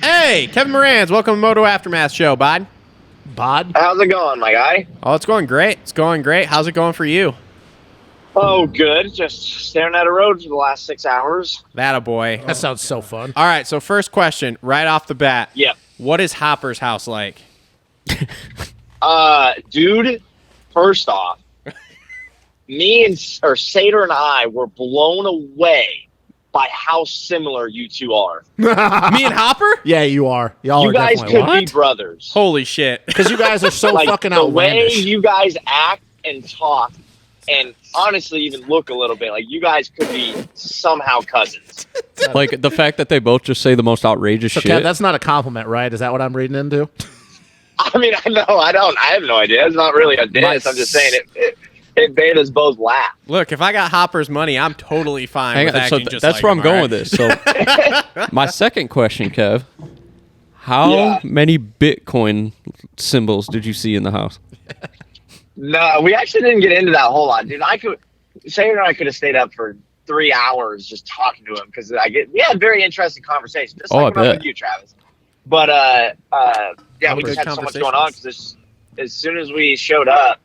Hey, Kevin Moranz, welcome to Moto Aftermath Show, bud. How's it going, my guy? Oh, it's going great. It's going great. How's it going for you? Oh, good. Just staring at a road for the last 6 hours. That a boy. That sounds so fun. All right, so first question, right off the bat. Yep. What is Hopper's house like? Dude, first off, Sater and I were blown away by how similar you two are. Me and Hopper? Yeah, you are. Y'all You are guys definitely could be brothers. Holy shit. because you guys are so Like, fucking the way outlandish. you guys act and talk, and honestly even look a little bit like you guys could be somehow cousins. Like the fact that they both just say the most outrageous So, shit. Kev, that's not a compliment, right? Is that what I'm reading into? I mean, I have no idea. It's not really a diss. I'm just saying it made us both laugh. Look, if I got Hopper's money, I'm totally fine Hang with on, so acting just that's like where I'm him, going all with right? this. So, my second question, Kev: How many Bitcoin symbols did you see in the house? No, we actually didn't get into that whole lot, dude. Sayer and I could have stayed up for 3 hours just talking to him because we had very interesting conversations, just I like bet. with you, Travis. But yeah, we Good just had so much going on because as soon as we showed up,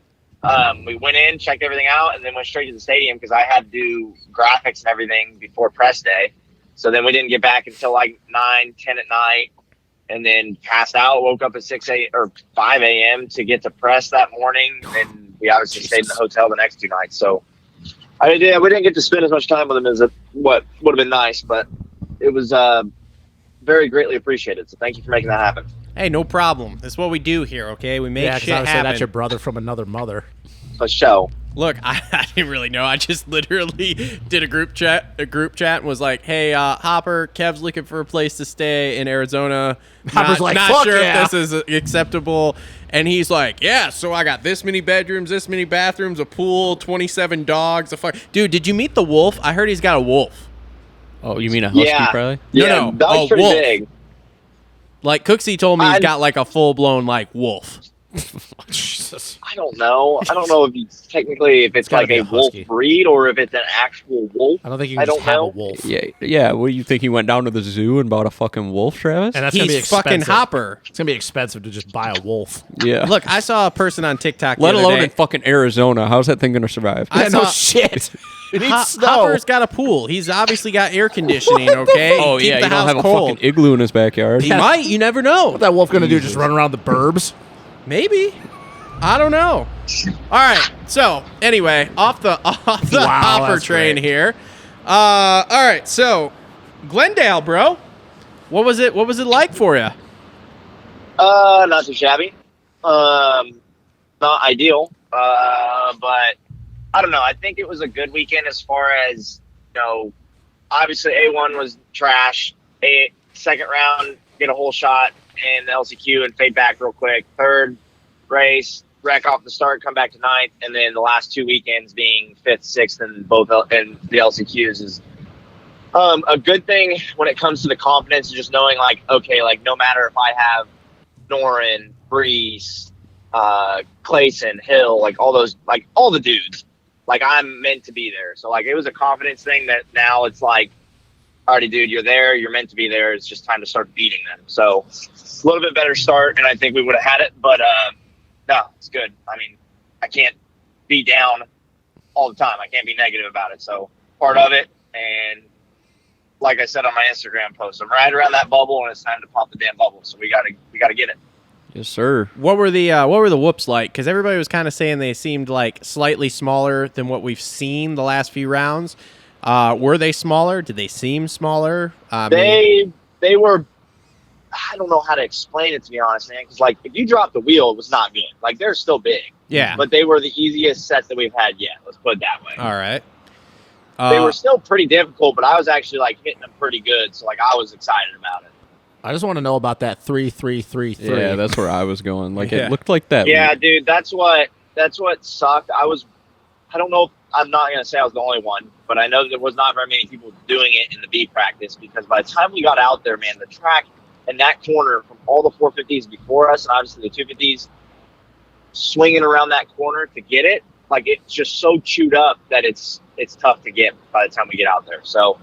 we went in, checked everything out, and then went straight to the stadium because I had to do graphics and everything before press day. So then we didn't get back until like 9, 10 at night. And then passed out, woke up at 5 a.m. to get to press that morning. And we obviously stayed in the hotel the next 2 nights. So we didn't get to spend as much time with him as what would have been nice, but it was very greatly appreciated. So thank you for making that happen. Hey, no problem. That's what we do here, okay? We make Yeah, because shit obviously happen. that's your brother from another mother. A show. Look, I didn't really know. I just literally did a group chat and was like, "Hey, Hopper, Kev's looking for a place to stay in Arizona. Hopper's not, like, not "Fuck sure yeah." if this is acceptable." And he's like, "Yeah, so I got this many bedrooms, this many bathrooms, a pool, 27 dogs. Dude, did you meet the wolf? I heard he's got a wolf. Oh, you mean a husky, Yeah. probably? No, that was a pretty wolf. big. Like Cooksey told me he's I- got like a full blown like wolf. Jesus. I don't know. I don't know if it's gotta like be a a wolf husky. breed or if it's an actual wolf. I don't think you I can just don't have know. a wolf. Yeah. What do you think? He went down to the zoo and bought a fucking wolf, Travis? And that's going to be He's fucking expensive. Hopper. It's going to be expensive to just buy a wolf. Yeah. Look, I saw a person on TikTok. let the other alone day. in fucking Arizona. How's that thing gonna survive? I no saw- shit. It needs snow. Hopper's got a pool. He's obviously got air conditioning, okay? Oh Keep yeah, the you don't house have a cold. fucking igloo in his backyard. He might. You never know. What's that wolf going to do? Just run around the burbs? Maybe. I don't know. All right. So anyway, off the Wow, Hopper that's train great. here. All right. So Glendale, bro. What was it like for you? Not too shabby. Not ideal. But I don't know. I think it was a good weekend as far as, obviously A1 was trash. Second round, get a whole shot in the LCQ and fade back real quick. Third race, wreck off the start, come back to ninth. And then the last 2 weekends being fifth, sixth, and in the LCQs is a good thing when it comes to the confidence and just knowing no matter if I have Norin, Brees, Clayson, Hill, all the dudes, I'm meant to be there. So it was a confidence thing that now it's alrighty, dude, you're there, you're meant to be there. It's just time to start beating them. So a little bit better start, and I think we would have had it, but no, it's good. I mean, I can't be down all the time. I can't be negative about it. So part of it, and like I said on my Instagram post, I'm right around that bubble, and it's time to pop the damn bubble. So we gotta get it. Yes, sir. What were the whoops like? Because everybody was kind of saying they seemed like slightly smaller than what we've seen the last few rounds. Were they smaller? Did they seem smaller? They were. I don't know how to explain it, to be honest, man. Because if you drop the wheel, it was not good. They're still big. Yeah. But they were the easiest set that we've had yet. Let's put it that way. All right. They were still pretty difficult, but I was actually hitting them pretty good. So I was excited about it. I just want to know about that 3-3-3-3. Yeah, that's where I was going. Yeah. It looked like that. Yeah, dude, that's what sucked. I don't know if I'm not gonna say I was the only one, but I know there was not very many people doing it in the B practice because by the time we got out there, man, the track and that corner from all the 450s before us and obviously the 250s swinging around that corner to get it, it's just so chewed up that it's tough to get by the time we get out there. So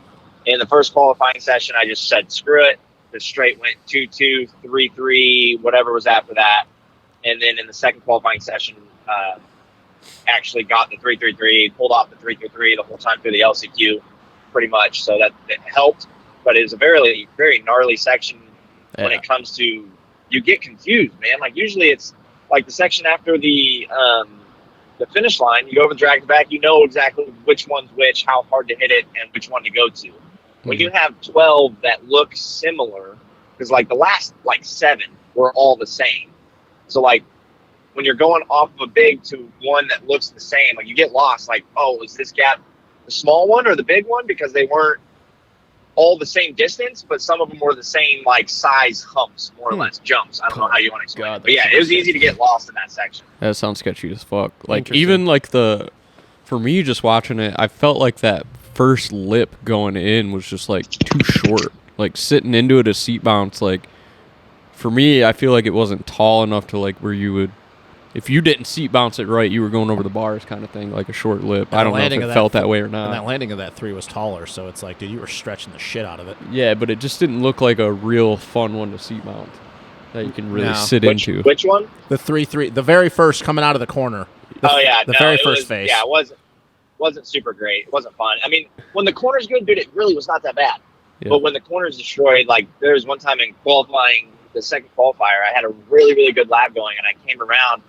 in the first qualifying session, I just said, screw it. the straight went 2-2, 3-3, whatever was after that. And then in the second qualifying session, actually got the 3-3-3, pulled off the 3-3-3 the whole time through the LCQ, pretty much. So that helped. But it was a very, very gnarly section when it comes to, you get confused, man. Like usually it's like the section after the finish line, you go over the drag back, you know exactly which one's which, how hard to hit it, and which one to go to. When you have 12 that look similar, because like the last like 7 were all the same. So like when you're going off of a big to one that looks the same, like you get lost. Like, oh, is this gap the small one or the big one? Because they weren't all the same distance, but some of them were the same like size humps, more or less jumps. I don't know how you want to explain it. But yeah, it was easy to get lost in that section. That sounds sketchy as fuck. Like even like for me just watching it, I felt like that first lip going in was just like too short. Like sitting into it a seat bounce, like for me, I feel like it wasn't tall enough to like where you would, if you didn't seat bounce it right, you were going over the bars kind of thing, like a short lip. I don't know if it felt that way or not. And that landing of that 3 was taller, so it's like, dude, you were stretching the shit out of it. Yeah, but it just didn't look like a real fun one to seat mount that you can really sit into. Which one? The 3-3, the very first coming out of the corner. The very first phase. Yeah, it wasn't super great. It wasn't fun. I mean, when the corner's good, dude, it really was not that bad. Yeah. But when the corner's destroyed, like there was one time in qualifying, the second qualifier, I had a really, really good lap going, and I came around,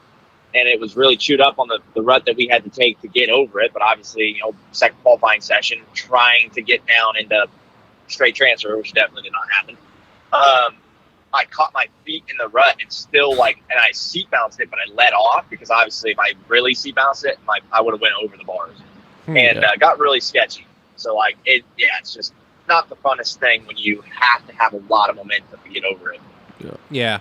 and it was really chewed up on the rut that we had to take to get over it. But obviously, second qualifying session, trying to get down into straight transfer, which definitely did not happen. I caught my feet in the rut and still and I seat bounced it, but I let off because obviously if I really seat bounced it, I would have went over the bars and got really sketchy. So it's just not the funnest thing when you have to have a lot of momentum to get over it. Yeah.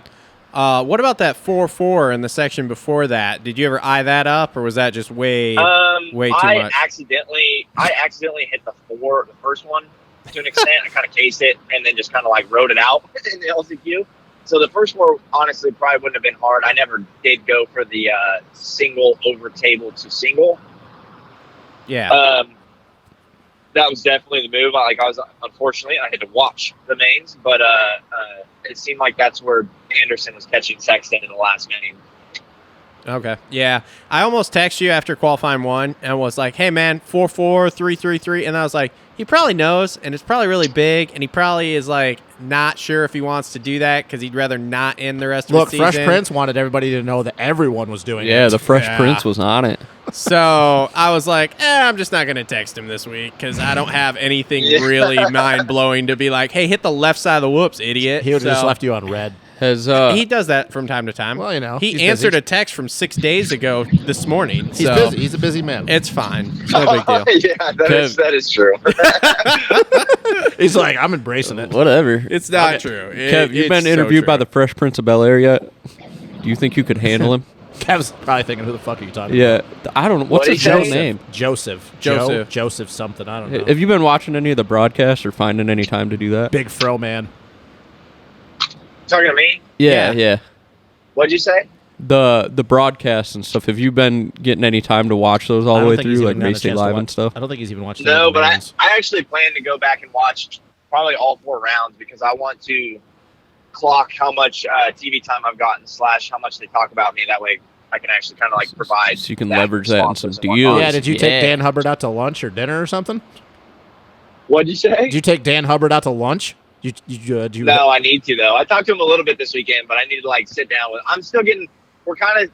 What about that 4-4 in the section before that? Did you ever eye that up, or was that just way too much? I accidentally hit the 4, the first one, to an extent. I kind of cased it and then just kind of rode it out in the LCQ. So the first 4 honestly probably wouldn't have been hard. I never did go for the single over table to single. Yeah. That was definitely the move. Unfortunately, I had to watch the mains, but it seemed like that's where Anderson was catching Sexton in the last main. Okay. Yeah. I almost texted you after qualifying 1 and was like, hey, man, 4-4, 3-3-3. And I was like, he probably knows, and it's probably really big, and he probably is not sure if he wants to do that because he'd rather not end the rest of the season. Look, Fresh Prince wanted everybody to know that everyone was doing it. Yeah, the Fresh Prince was on it. So I was like, I'm just not going to text him this week because I don't have anything really mind-blowing to be like, hey, hit the left side of the whoops, idiot. He would have just left you on red. He does that from time to time. Well, he answered a text from 6 days ago this morning. He's busy. He's a busy man. It's fine. It's no big deal. Yeah, that is true. He's like, I'm embracing it. Whatever. It's not true. Kev, you've been interviewed by the Fresh Prince of Bel-Air yet? Do you think you could handle him? Kev's probably thinking, who the fuck are you talking about? Yeah, I don't know. What's his real name? Joseph something. I don't know. Have you been watching any of the broadcasts or finding any time to do that? Big fro man. Talking to me? Yeah. What'd you say? The broadcasts and stuff. Have you been getting any time to watch those all the way through, like Race Day Live and stuff? I don't think he's even watching. No, but I actually plan to go back and watch probably all 4 rounds because I want to clock how much TV time I've gotten / how much they talk about me. That way I can actually kind of provide. So you can leverage that in some deals. Yeah, did you take Dan Hubbard out to lunch or dinner or something? What'd you say? Did you take Dan Hubbard out to lunch? No, I need to though. I talked to him a little bit this weekend, but I need to sit down with. We're kind of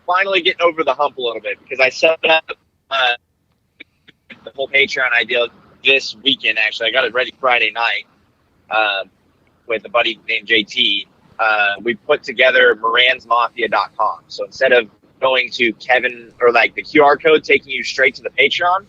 finally getting over the hump a little bit because I set up the whole Patreon idea this weekend. Actually, I got it ready Friday night with a buddy named JT. We put together moranzmafia.com. So instead of going to Kevin or the QR code taking you straight to the Patreon,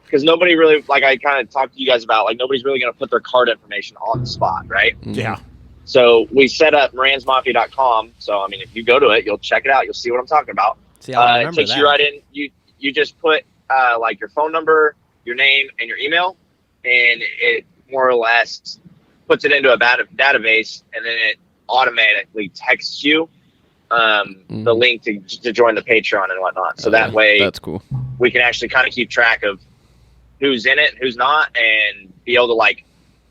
because nobody really, I kind of talked to you guys about, nobody's really going to put their card information on the spot, right? Yeah. So we set up moranzmafia.com. So, if you go to it, you'll check it out. You'll see what I'm talking about. It takes you right in. You just put, your phone number, your name, and your email, and it more or less puts it into a database, and then it automatically texts you the link to join the Patreon and whatnot. So that way, that's cool. We can actually kind of keep track of who's in it, who's not, and be able to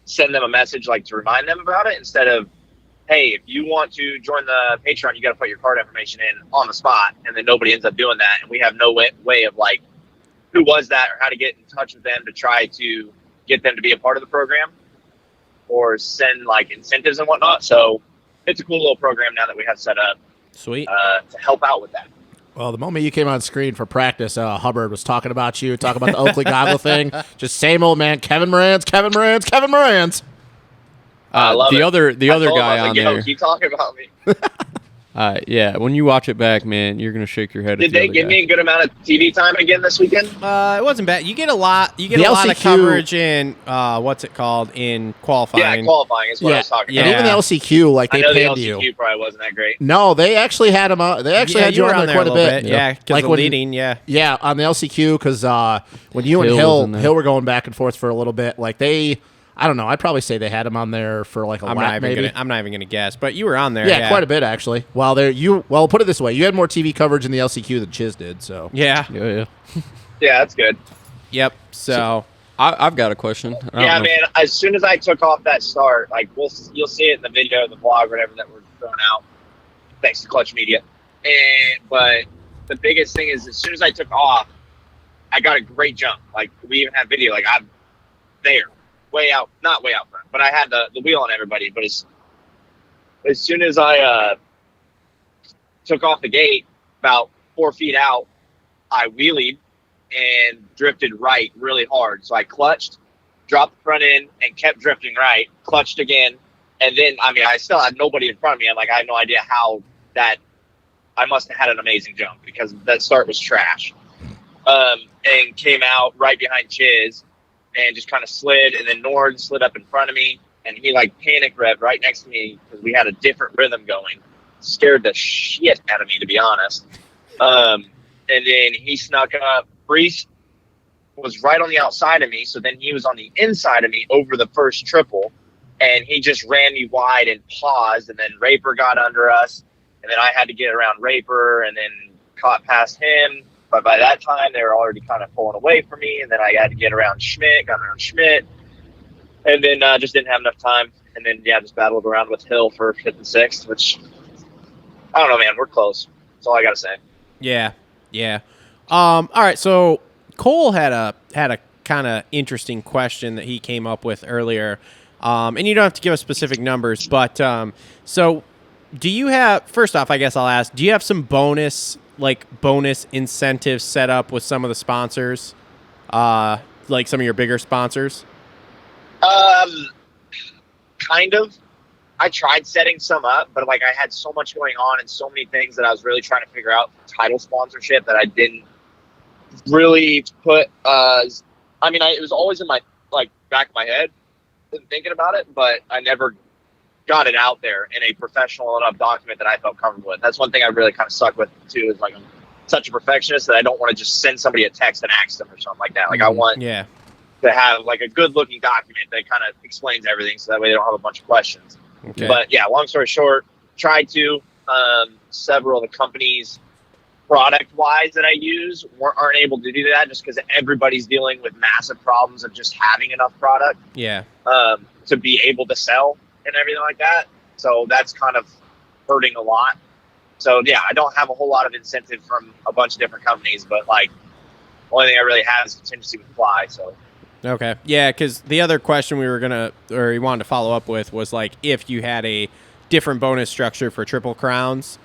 send them a message like to remind them about it instead of, hey, if you want to join the Patreon, you got to put your card information in on the spot, and then nobody ends up doing that, and we have no way of like who was that or how to get in touch with them to try to get them to be a part of the program or send like incentives and whatnot. So it's a cool little program now that we have set up. Sweet. To help out with that. Well, the moment you came on screen for practice, Hubbard was talking about you, talking about the Oakley goggle thing. Just same old man, Kevin Moranz. The other guy on there. Keep talking about me. Yeah, when you watch it back, man, you're gonna shake your head. Did they give me a good amount of TV time again this weekend? It wasn't bad. You get a lot. You get a lot of coverage in what's it called in qualifying. Yeah, qualifying is what I was talking about. And even the LCQ, like they panned you. The LCQ probably wasn't that great. No, they actually had him. They actually had you on there quite a bit. Yeah, because like the leading. Yeah, on the LCQ because when you and Hill were going back and forth for a little bit, like they. I don't know. I'd probably say they had him on there for like a lap, maybe. I'm not even going to guess, but you were on there. Yeah, quite a bit actually. Well, put it this way: you had more TV coverage in the LCQ than Chiz did. So yeah. Yeah, that's good. Yep. So I've got a question. Yeah, man. As soon as I took off that start, like you'll see it in the video, the vlog, whatever that we're throwing out. Thanks to Clutch Media. But the biggest thing is, as soon as I took off, I got a great jump. Like we even have video. Like I'm there. Not way out front, but I had the wheel on everybody. But as soon as I took off the gate, about 4 feet out, I wheelied and drifted right really hard. So I clutched, dropped the front end, and kept drifting right. Clutched again, and then I still had nobody in front of me. I had no idea how that. I must have had an amazing jump because that start was trash, and came out right behind Chiz. And just kind of slid, and then Nord slid up in front of me, and he like panic revved right next to me because we had a different rhythm going. Scared the shit out of me, to be honest. And then he snuck up. Brees was right on the outside of me, so then he was on the inside of me over the first triple, and he just ran me wide and paused, and then Raper got under us, and then I had to get around Raper, and then caught past him. But by that time, they were already kind of pulling away from me, and then I had to get around Schmidt, and then just didn't have enough time. And then, just battled around with Hill for 5th and 6th, which, I don't know, man, we're close. That's all I got to say. Yeah. All right, so Cole had a kind of interesting question that he came up with earlier, and you don't have to give us specific numbers, but so do you have, first off, I guess I'll ask, do you have some bonus incentives set up with some of the sponsors, like some of your bigger sponsors? Kind of. I tried setting some up, but I had so much going on and so many things that I was really trying to figure out for title sponsorship that I didn't really put. It was always in my back of my head, thinking about it, but I never got it out there in a professional enough document that I felt comfortable with. That's one thing I really kind of stuck with too, is I'm such a perfectionist that I don't want to just send somebody a text and ask them or something like that. I want to have a good looking document that kind of explains everything, so that way they don't have a bunch of questions. Okay. But long story short, tried to several of the companies product wise that I use aren't able to do that just because everybody's dealing with massive problems of just having enough product to be able to sell and everything like that. So that's kind of hurting a lot. So I don't have a whole lot of incentive from a bunch of different companies, but the only thing I really have is contingency with Fly. So okay, because the other question we wanted to follow up with was if you had a different bonus structure for Triple Crowns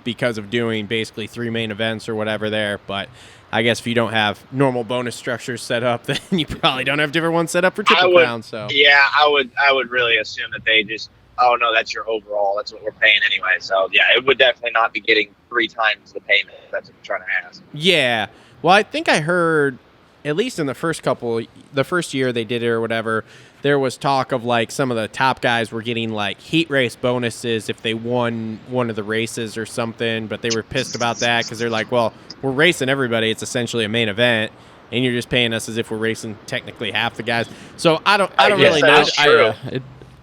because of doing basically 3 main events or whatever there, but I guess if you don't have normal bonus structures set up, then you probably don't have different ones set up for Triple Crowns. So I would really assume that they just, oh no, that's your overall, that's what we're paying anyway. So it would definitely not be getting 3 times the payment if that's what you're trying to ask. Yeah, well, I think I heard, at least in the first year they did it or whatever, there was talk of some of the top guys were getting heat race bonuses if they won one of the races or something, but they were pissed about that because they're well, we're racing everybody. It's essentially a main event, and you're just paying us as if we're racing technically half the guys. So I don't really know.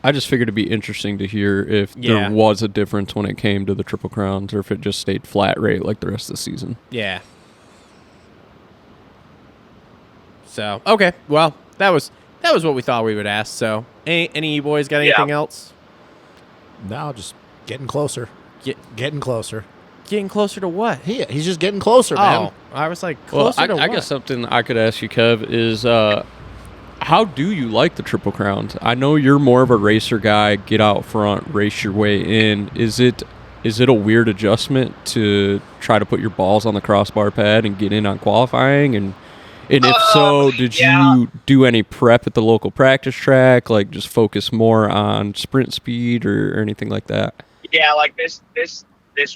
I just figured it'd be interesting to hear if there was a difference when it came to the Triple Crowns or if it just stayed flat rate like the rest of the season. Yeah. So, okay. Well, that was that was what we thought we would ask. So, any boys got anything else? No, just getting closer. Getting closer. Getting closer to what? He's just getting closer, man. Oh, I was like, closer to what? I guess something I could ask you, Kev, is how do you like the Triple Crowns? I know you're more of a racer guy. Get out front, race your way in. Is it a weird adjustment to try to put your balls on the crossbar pad and get in on qualifying? And if so, did you do any prep at the local practice track? Like just focus more on sprint speed or anything like that? Yeah, like this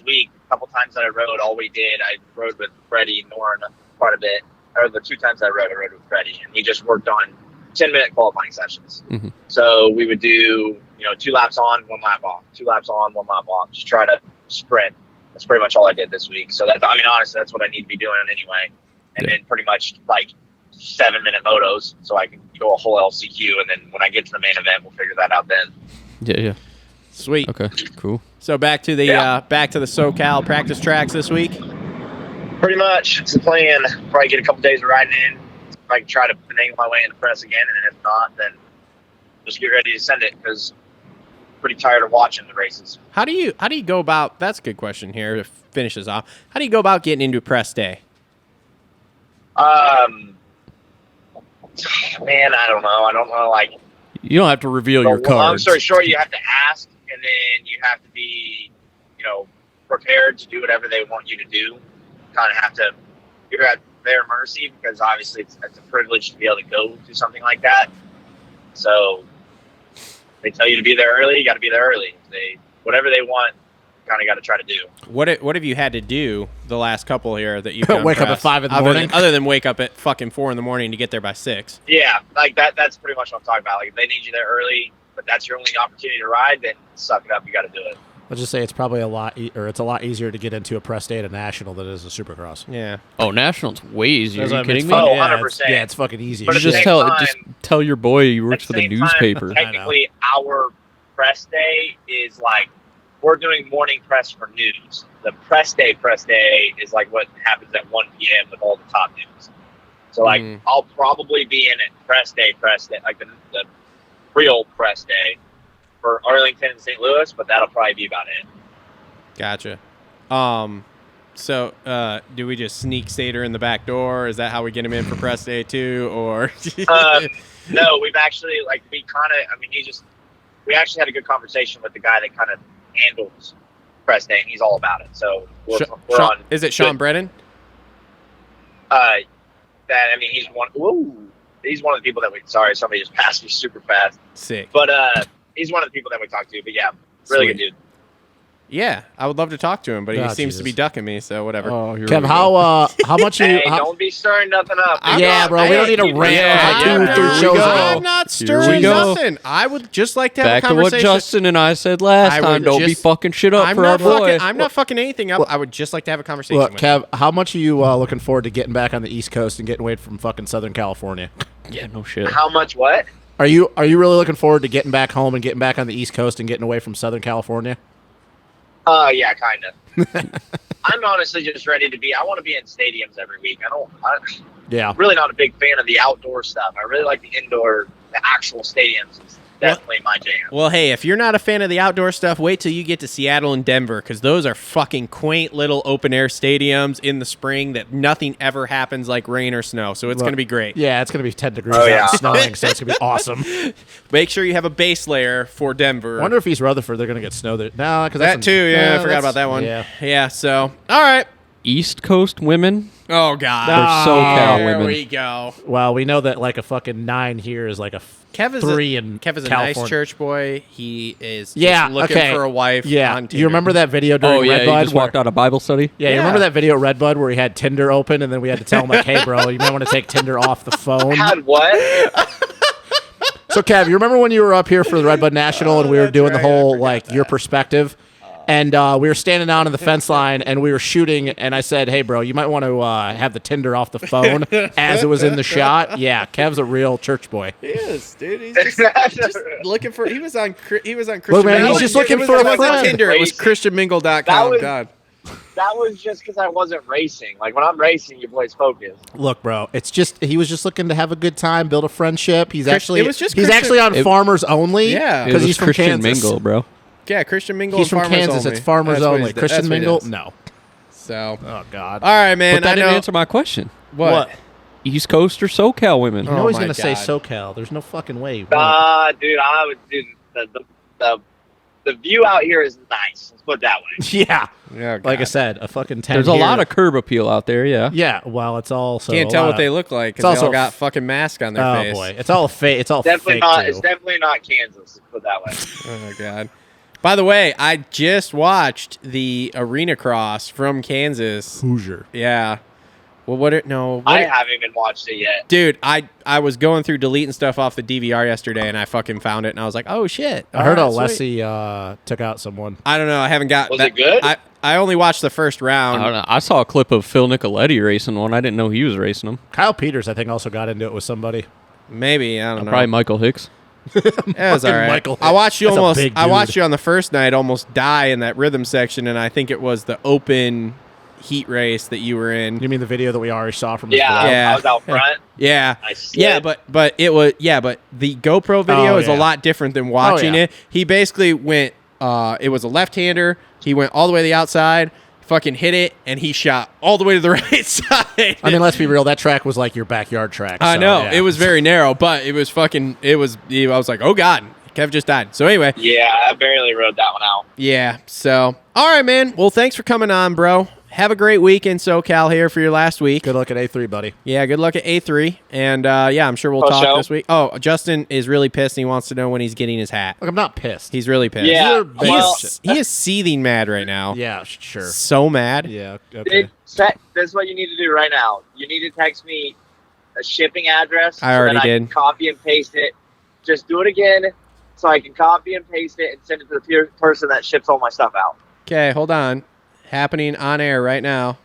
week, a couple times that I rode, I rode with Freddie Norn quite a bit. Or the 2 times I rode with Freddie, and we just worked on 10-minute qualifying sessions. Mm-hmm. So we would do, 2 laps on, 1 lap off, 2 laps on, 1 lap off. Just try to sprint. That's pretty much all I did this week. So honestly, that's what I need to be doing anyway. And then pretty much like 7-minute motos, so I can go a whole LCQ, and then when I get to the main event, we'll figure that out then. Yeah. Sweet. Okay, cool. So back to the SoCal practice tracks this week. Pretty much, it's the plan. Probably get a couple days of riding in. If I can try to finagle my way into press again, and if not, then just get ready to send it because I'm pretty tired of watching the races. How do you go about? That's a good question here to finish this off. How do you go about getting into press day? Man, I don't know. Like, you don't have to reveal your cards. Long story short, you have to ask, and then you have to be, prepared to do whatever they want you to do. Kind of have to. You're at their mercy because obviously it's a privilege to be able to go do something like that. So they tell you to be there early, you got to be there early. Whatever they want, kind of got to try to do. What have you had to do the last couple here that you've wake up at 5 in the morning? Other than wake up at fucking 4 in the morning to get there by 6. Yeah, like that's pretty much what I'm talking about. Like if they need you there early, but that's your only opportunity to ride, then suck it up. You got to do it. Let's just say it's probably it's a lot easier to get into a press day at a national than it is a Supercross. Yeah. Oh, national's way easier. Are you kidding me? Oh, yeah, 100%. It's fucking easy. But just tell your boy he works for the newspaper. Technically, our press day is like we're doing morning press for news. The press day is like what happens at 1 p.m. with all the top news. So like I'll probably be in at press day, like the real press day for Arlington and St. Louis, but that'll probably be about it. Gotcha. So do we just sneak Sater in the back door? Is that how we get him in for press day too? Or no, we've actually we actually had a good conversation with the guy that kind of handles press day, and he's all about it. So we're on. Is it Sean Brennan? He's one. Whoa, he's one of the people that sorry, somebody just passed me super fast. Sick. But he's one of the people that we talked to. But yeah, really good dude. Yeah, I would love to talk to him, but he seems to be ducking me, so whatever. Oh, Kev, how much you? Don't be stirring nothing up. We don't need a rant. I'm not stirring nothing. I would just like to have a conversation. Back to what Justin and I said last time. Don't be fucking shit up for our boy. I'm not fucking anything up. I would just like to have a conversation with him. Kev, how much are you looking forward to getting back on the East Coast and getting away from fucking Southern California? Yeah, no shit. How much what? Are you really looking forward to getting back home and getting back on the East Coast and getting away from Southern California? Yeah, kind of. I'm honestly just ready to I want to be in stadiums every week. I'm really not a big fan of the outdoor stuff. I really like the actual stadiums. It's definitely my jam. Well, hey, if you're not a fan of the outdoor stuff, wait till you get to Seattle and Denver, because those are fucking quaint little open-air stadiums in the spring that nothing ever happens like rain or snow, so it's going to be great. Yeah, it's going to be 10 degrees out and snowing, so it's going to be awesome. Make sure you have a base layer for Denver. I wonder if East Rutherford, they're going to get snow there. No, because that too, yeah, I forgot about that one. Yeah, so, all right. East Coast women? Oh, God. They're SoCal women. There we go. Well, we know that like a fucking 9 here is like a 3 in Kev is a California. nice church boy. He is just looking for a wife on Tinder. Do you remember that video during Redbud? He just walked out of Bible study? Yeah, you remember that video at Redbud where he had Tinder open and then we had to tell him like, hey, bro, you might want to take Tinder off the phone? Had what? So, Kev, you remember when you were up here for the Redbud National and we were doing the whole, like, your perspective? And we were standing down on the fence line, and we were shooting, and I said, hey, bro, you might want to have the Tinder off the phone as it was in the shot. Yeah, Kev's a real church boy. He is, dude. He's just looking for – he was on Christian Look, man, he's just looking for a friend. Tinder. It was ChristianMingle.com. God. that was just because I wasn't racing. Like when I'm racing, your boy's focused. Look, bro, it's just he was just looking to have a good time, build a friendship. He's actually it was just he's Christian- actually on Farmers Only. Yeah. It because was he's from Christian Kansas. Mingle, bro. Yeah, Christian Mingle. He's and from Farmers Kansas. Only. It's Farmers That's what Only. he's- Christian that's what he Mingle, does. no. So, Oh God. all right, man. But that I didn't know. answer my question. What? East Coast or SoCal women? You know he's my gonna say God. SoCal. There's no fucking way. Dude, I would do the view out here is nice. Let's put it that way. Yeah. Yeah, Like I God. said, a fucking 10 There's a here. lot of curb appeal out there, yeah. Yeah, well, it's also Can't a tell lot what of- they look like It's because they also all got fucking masks on their Oh face. boy, it's all fake. It's all Definitely fake not. too. It's definitely not Kansas. Let's put it that way. Oh my God. By the way, I just watched the arena cross from Kansas. Hoosier. Yeah. Well, I haven't even watched it yet. dude, I was going through deleting stuff off the DVR yesterday, and I fucking found it, and I was like, oh shit! I heard All right, Alessi sweet. took out someone. I don't know. I haven't got. Was it good? I only watched the first I round. don't know. I saw a clip of Phil Nicoletti racing one. I didn't know he was racing them. Kyle Peters, I think, also got into it with somebody. Maybe I don't know. Probably Michael Hicks. It was all right. Michael I watched you That's a almost. big I watched dude. you on the first night almost die in that rhythm section, and I think it was the open heat race that you were in. You mean the video that we already saw from his Yeah, vlog? Yeah. I was out front. Yeah. I slid. Yeah, but it was but the GoPro video Oh, is a yeah. lot different than watching yeah. it. He basically went it was a left-hander. He went all the way to the outside, fucking hit it, and he shot all the way to the right side. I mean, let's be real. That track was like your backyard track. I so, know. yeah. It was very narrow, but it was fucking I was like, "Oh god, Kev just died." So anyway, Yeah, I barely rode that one out. yeah. So, all right, man. Well, thanks for coming on, bro. Have a great week in SoCal here for your last week. Good luck at A3, buddy. Yeah, good luck at A3. And yeah, I'm sure we'll For talk sure. this week. Oh, Justin is really pissed and he wants to know when he's getting his hat. Look, I'm not pissed. He's really pissed. Yeah, You're He well, is seething mad right now. Yeah, sure. So mad. Yeah, okay. this is what you need to do right now. You need to text me a shipping address. I already that I did. can copy and paste it. Just do it again so I can copy and paste it and send it to the person that ships all my stuff out. Okay, hold on. Happening on air right now.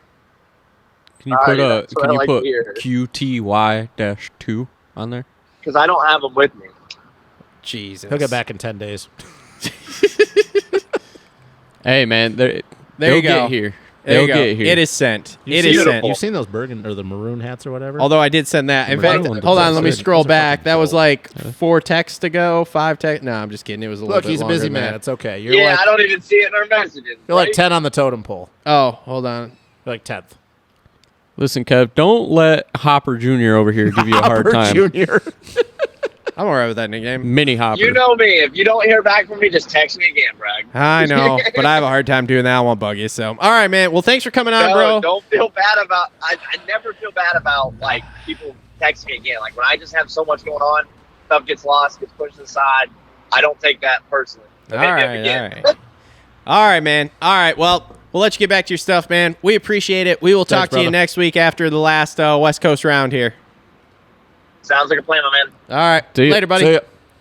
Can you put yeah, that's what I like to hear. QTY-2 on there? Because I don't have them with me. Jesus. He'll get back in 10 days. Hey, man, There they'll you go. get here. There They'll you go. get here. It is sent. You've It seen- is beautiful. sent. You've seen those Bergen or the maroon hats or whatever? Although I did send that. In Maroon fact, ones hold are on. Let me good. scroll Those are back. fucking That was cool. like 4 texts ago, 5 texts. No, I'm just kidding. It was a little Look, bit he's a longer busy than man. that. It's okay. You're Yeah, like I don't even see it in our messages. you're like right? 10 on the totem pole. Oh, hold on. You're like 10th. Listen, Kev, don't let Hopper Jr. over here give you a hard Hopper time. Junior. I'm all right with that nickname. Mini Hopper. You know me. If you don't hear back from me, just text me again, Bragg. I know, but I have a hard time doing that. I won't bug you. So, all right, man. Well, thanks for coming on, No, bro. don't feel bad about. I never feel bad about like people text me again. Like when I just have so much going on, stuff gets lost, gets pushed aside. I don't take that personally. All right. All right, man. All right. Well, we'll let you get back to your stuff, man. We appreciate it. We will talk Thanks, to you brother. next week after the last West Coast round here. Sounds like a plan, my man. All right. See ya. Later, buddy. See ya.